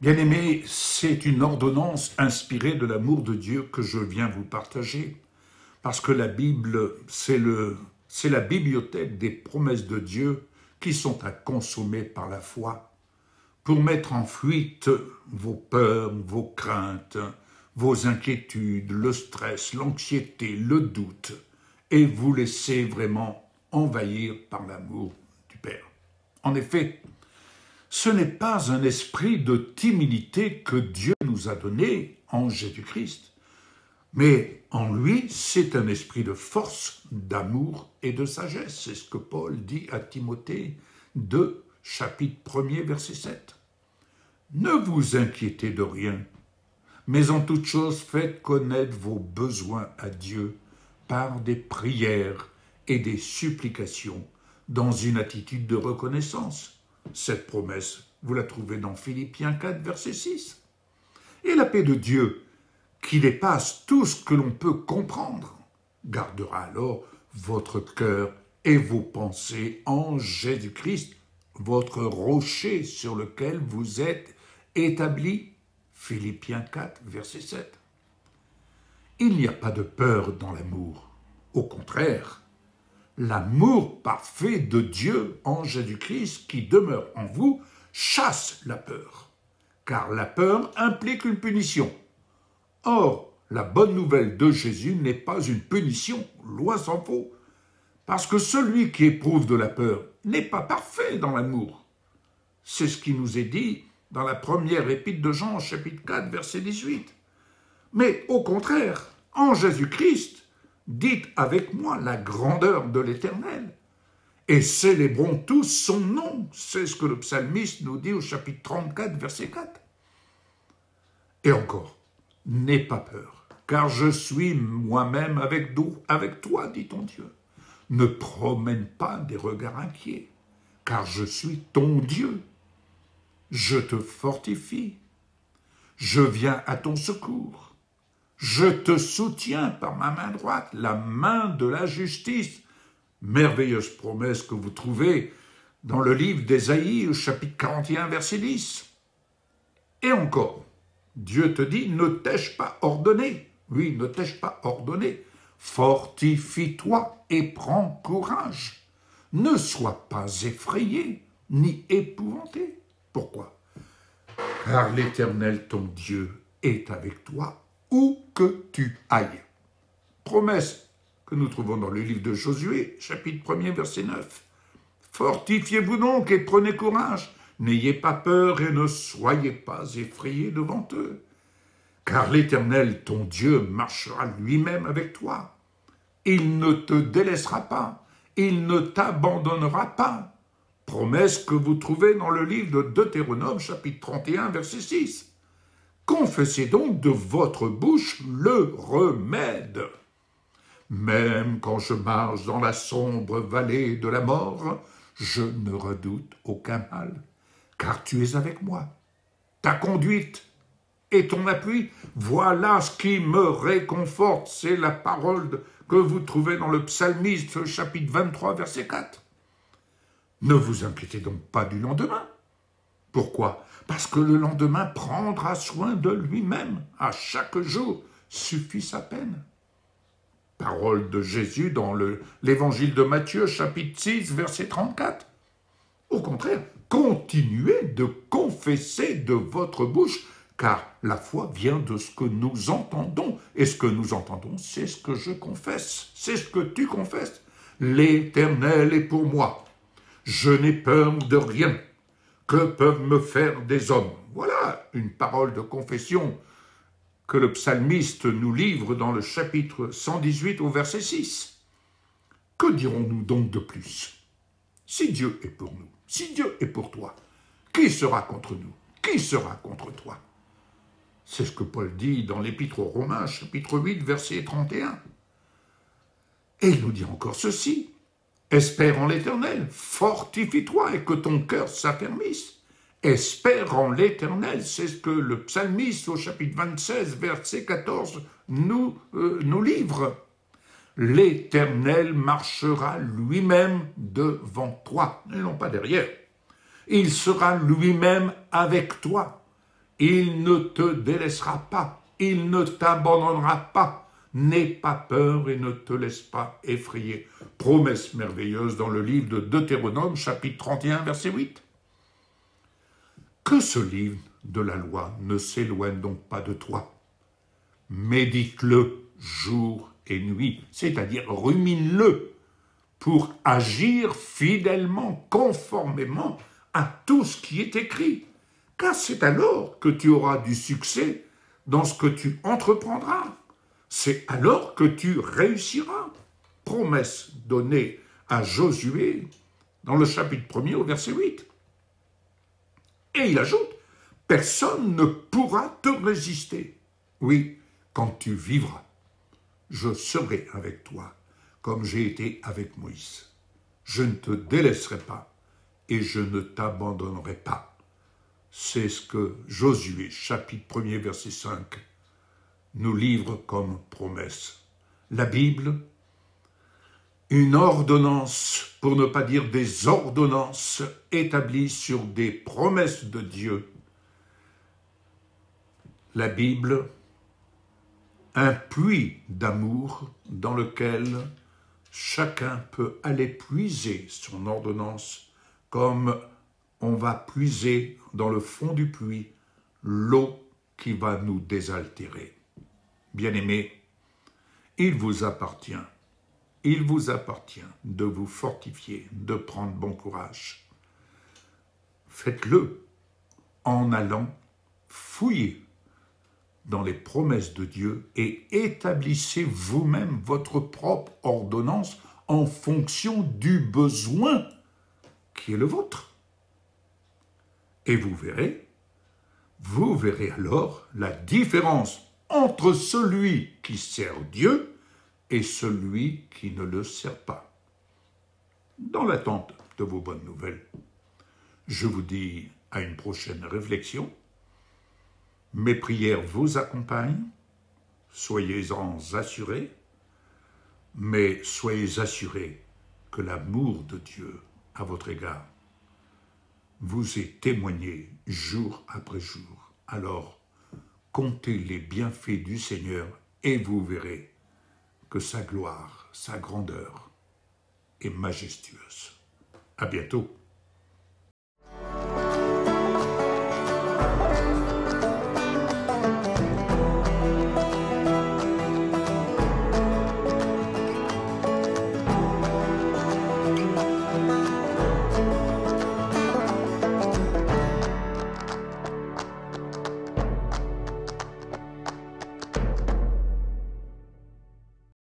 Bien-aimés, c'est une ordonnance inspirée de l'amour de Dieu que je viens vous partager, parce que la Bible, c'est la bibliothèque des promesses de Dieu qui sont à consommer par la foi, pour mettre en fuite vos peurs, vos craintes, vos inquiétudes, le stress, l'anxiété, le doute, et vous laisser vraiment envahir par l'amour du Père. En effet, ce n'est pas un esprit de timidité que Dieu nous a donné en Jésus-Christ, mais en lui, c'est un esprit de force, d'amour et de sagesse. C'est ce que Paul dit à Timothée 2, chapitre 1er, verset 7. Ne vous inquiétez de rien, mais en toute chose faites connaître vos besoins à Dieu par des prières et des supplications dans une attitude de reconnaissance. Cette promesse, vous la trouvez dans Philippiens 4, verset 6. Et la paix de Dieu, qui dépasse tout ce que l'on peut comprendre, gardera alors votre cœur et vos pensées en Jésus-Christ, votre rocher sur lequel vous êtes établis. Philippiens 4, verset 7. Il n'y a pas de peur dans l'amour. Au contraire, l'amour parfait de Dieu en Jésus-Christ qui demeure en vous chasse la peur, car la peur implique une punition. Or, la bonne nouvelle de Jésus n'est pas une punition, loin s'en faut, parce que celui qui éprouve de la peur n'est pas parfait dans l'amour. C'est ce qui nous est dit dans la première épître de Jean, chapitre 4, verset 18. Mais au contraire, en Jésus-Christ, dites avec moi la grandeur de l'Éternel et célébrons tous son nom. C'est ce que le psalmiste nous dit au chapitre 34, verset 4. Et encore, n'aie pas peur, car je suis moi-même avec toi, dit ton Dieu. Ne promène pas des regards inquiets, car je suis ton Dieu. Je te fortifie, je viens à ton secours. Je te soutiens par ma main droite, la main de la justice. Merveilleuse promesse que vous trouvez dans le livre d'Ésaïe, au chapitre 41, verset 10. Et encore, Dieu te dit, ne t'ai-je pas ordonné? Oui, ne t'ai-je pas ordonné? Fortifie-toi et prends courage. Ne sois pas effrayé, ni épouvanté. Pourquoi? Car l'Éternel, ton Dieu, est avec toi, où que tu ailles. Promesse que nous trouvons dans le livre de Josué, chapitre 1er, verset 9. Fortifiez-vous donc et prenez courage, n'ayez pas peur et ne soyez pas effrayés devant eux. Car l'Éternel, ton Dieu, marchera lui-même avec toi. Il ne te délaissera pas, il ne t'abandonnera pas. Promesse que vous trouvez dans le livre de Deutéronome, chapitre 31, verset 6. Confessez donc de votre bouche le remède. Même quand je marche dans la sombre vallée de la mort, je ne redoute aucun mal, car tu es avec moi. Ta conduite et ton appui, voilà ce qui me réconforte. C'est la parole que vous trouvez dans le psalmiste, chapitre 23, verset 4. Ne vous inquiétez donc pas du lendemain. Pourquoi? Parce que le lendemain prendra soin de lui-même. À chaque jour suffit sa peine. Parole de Jésus dans l'évangile de Matthieu, chapitre 6, verset 34. Au contraire, continuez de confesser de votre bouche, car la foi vient de ce que nous entendons. Et ce que nous entendons, c'est ce que je confesse. C'est ce que tu confesses. L'Éternel est pour moi. Je n'ai peur de rien. Que peuvent me faire des hommes? Voilà une parole de confession que le psalmiste nous livre dans le chapitre 118 au verset 6. Que dirons-nous donc de plus? Si Dieu est pour nous, si Dieu est pour toi, qui sera contre nous? Qui sera contre toi? C'est ce que Paul dit dans l'épître aux Romains, chapitre 8, verset 31. Et il nous dit encore ceci. Espère en l'Éternel, fortifie-toi et que ton cœur s'affermisse. Espère en l'Éternel, c'est ce que le psalmiste au chapitre 26, verset 14 nous livre. L'Éternel marchera lui-même devant toi, et non pas derrière. Il sera lui-même avec toi. Il ne te délaissera pas, il ne t'abandonnera pas. N'aie pas peur et ne te laisse pas effrayer. Promesse merveilleuse dans le livre de Deutéronome, chapitre 31, verset 8. Que ce livre de la loi ne s'éloigne donc pas de toi. Médite-le jour et nuit, c'est-à-dire rumine-le pour agir fidèlement, conformément à tout ce qui est écrit. Car c'est alors que tu auras du succès dans ce que tu entreprendras. C'est alors que tu réussiras. Promesse donnée à Josué dans le chapitre 1er au verset 8. Et il ajoute, personne ne pourra te résister. Oui, quand tu vivras, je serai avec toi, comme j'ai été avec Moïse. Je ne te délaisserai pas et je ne t'abandonnerai pas. C'est ce que Josué, chapitre 1er, verset 5, nous livre comme promesse. La Bible, une ordonnance, pour ne pas dire des ordonnances, établies sur des promesses de Dieu. La Bible, un puits d'amour dans lequel chacun peut aller puiser son ordonnance comme on va puiser dans le fond du puits l'eau qui va nous désaltérer. Bien-aimés, il vous appartient de vous fortifier, de prendre bon courage. Faites-le en allant fouiller dans les promesses de Dieu et établissez vous-même votre propre ordonnance en fonction du besoin qui est le vôtre. Et vous verrez alors la différence entre celui qui sert Dieu et celui qui ne le sert pas. Dans l'attente de vos bonnes nouvelles, je vous dis à une prochaine réflexion. Mes prières vous accompagnent, soyez-en assurés, mais soyez assurés que l'amour de Dieu à votre égard vous est témoigné jour après jour. Alors, comptez les bienfaits du Seigneur et vous verrez que sa gloire, sa grandeur est majestueuse. À bientôt.